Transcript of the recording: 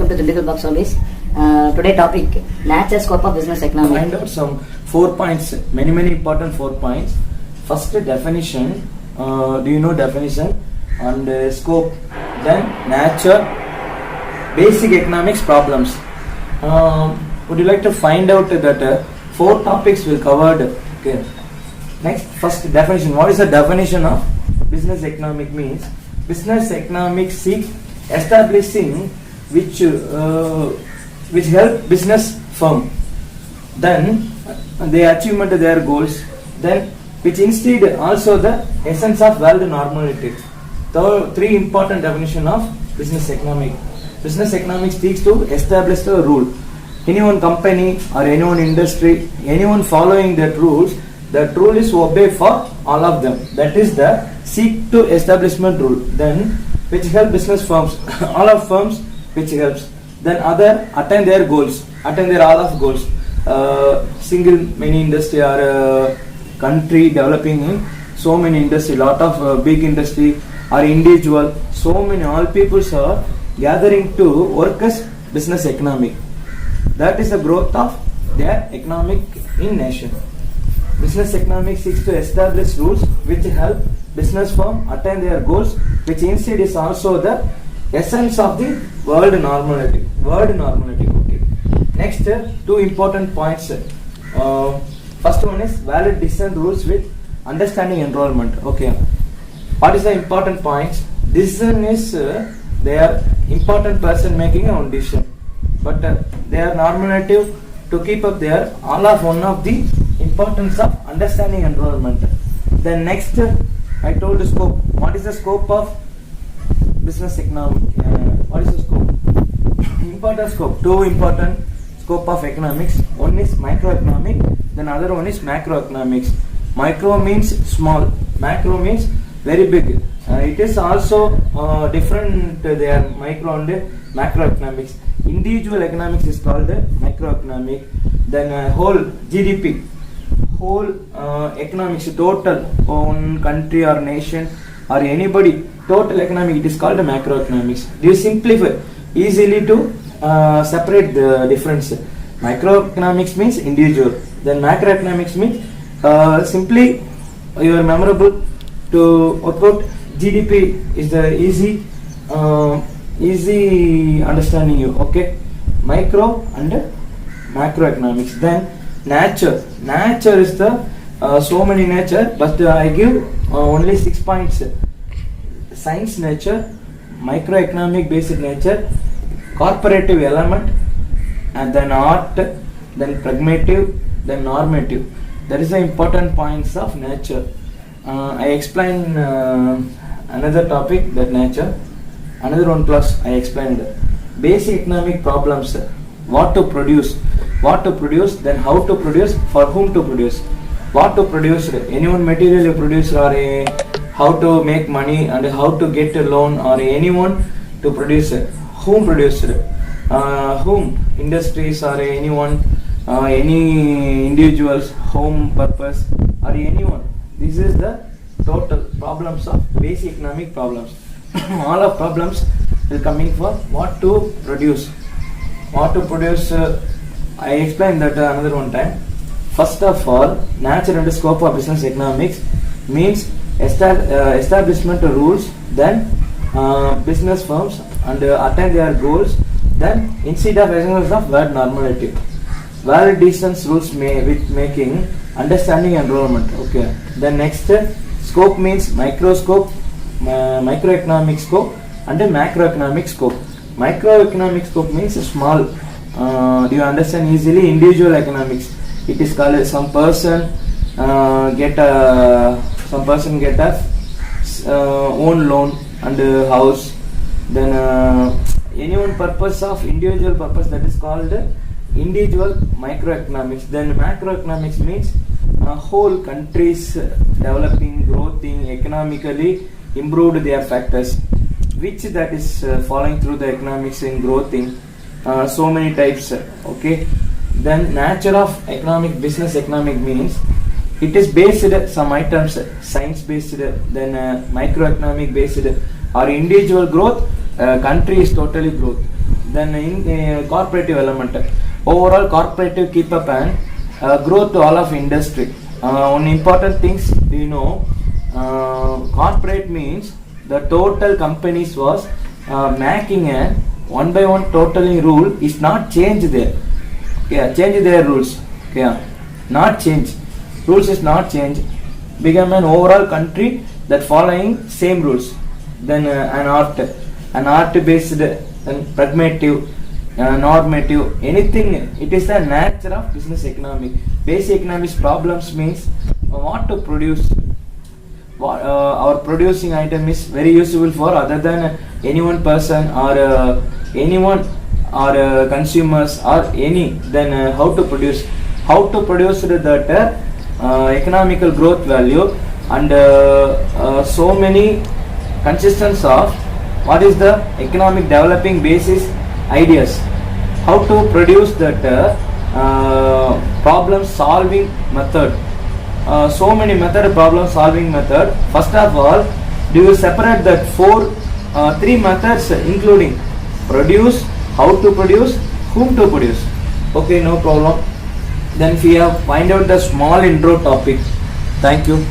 welcome to Dindigul Box Office. Today topic, nature scope of business economics. Find out some 4 points, many important 4 points. First definition, do you know definition? And scope, then nature, basic economics problems. Would you like to find out that 4 topics will covered? Okay. Next, first definition. What is the definition of business economic means? Business economics seek establishing which help business firm. Then they achievement their goals. Then which instead also the essence of world normality. The 3 important definition of business economic. Business economics seeks to establish the rule. Any one company or any one industry, anyone following that rules, that rule is obey for all of them. That is the seek to establishment rule. Then which help business firms, all of firms which helps. Then other attain their goals, attain their all of goals. Single many industry or country developing in so many industry, lot of big industry or individual, so many all peoples are gathering to work as business economic. That is the growth of their economic in nation. Business economics seeks to establish rules which help business firm attain their goals, which instead is also the essence of the world normality. Okay. Next, 2 important points. First one is valid decision rules with understanding enrollment. Okay. What is the important points? Decision is they are important person making a own decision, but they are normative to keep up their all of one of the importance of understanding enrollment. Then next, I told the scope. What is the scope of business economic? What is the scope? Important scope. 2 important scope of economics. One is microeconomic, then other one is macroeconomics. Micro means small, macro means very big. It is also different. They are micro and macroeconomics. Individual economics is called microeconomic. Then whole GDP, whole economics, total on country or nation or anybody, total economic, it is called macroeconomics. This simplify easily to separate the difference. Microeconomics means individual, then macroeconomics means simply you are memorable to work out. GDP is the easy understanding you. Okay, micro and macroeconomics. Then nature is the so many nature, but I give only 6 points. Science nature, microeconomic basic nature, corporative element, and then art, then pragmative, then normative. That is the important points of nature. I explain another topic, that nature. Another one plus I explained basic economic problems. What to produce, then how to produce, for whom to produce. What to produce, any one material you produce, or how to make money and how to get a loan, or anyone to produce. Whom produced, whom, industries or anyone, any individuals, home purpose or anyone. This is the total problems of basic economic problems. All of problems will coming for what to produce. I explained that another one time. First of all, nature and scope of business economics means establishment rules, then business firms and attain their goals, then instead of essence of world normality. Valid decisions rules with making understanding enrollment. Okay. Then next, scope means microscope, microeconomic scope and macroeconomic scope. Microeconomic scope means small. Do you understand easily? Individual economics. It is called some person get a own loan and house. Then any one purpose of individual purpose, that is called individual microeconomics. Then macroeconomics means whole countries developing, growing economically, improved their factors, which that is following through the economics in growing. So many types. Okay. Then nature of economic, business economic means it is based some items science based, then microeconomic based or individual growth, country is totally growth. Then in corporative element, overall corporative keep up and growth to all of industry. One important things corporate means the total companies was making a one by one totaling rule is not change there. Okay, change their rules. Okay, not change. Rules is not change. Become an overall country that following same rules. Then an art based and pragmatic, normative, anything. It is the nature of business economic. Basic economics problems means what to produce. Our producing item is very useful for other than any one person or anyone or consumers or any. Then how to produce that economical growth value and so many consistence of what is the economic developing basis ideas, how to produce that problem solving method. So many problem solving method. First of all, do you separate that three methods including produce, how to produce, whom to produce. Okay, no problem. Then we have find out the small intro topic. Thank you.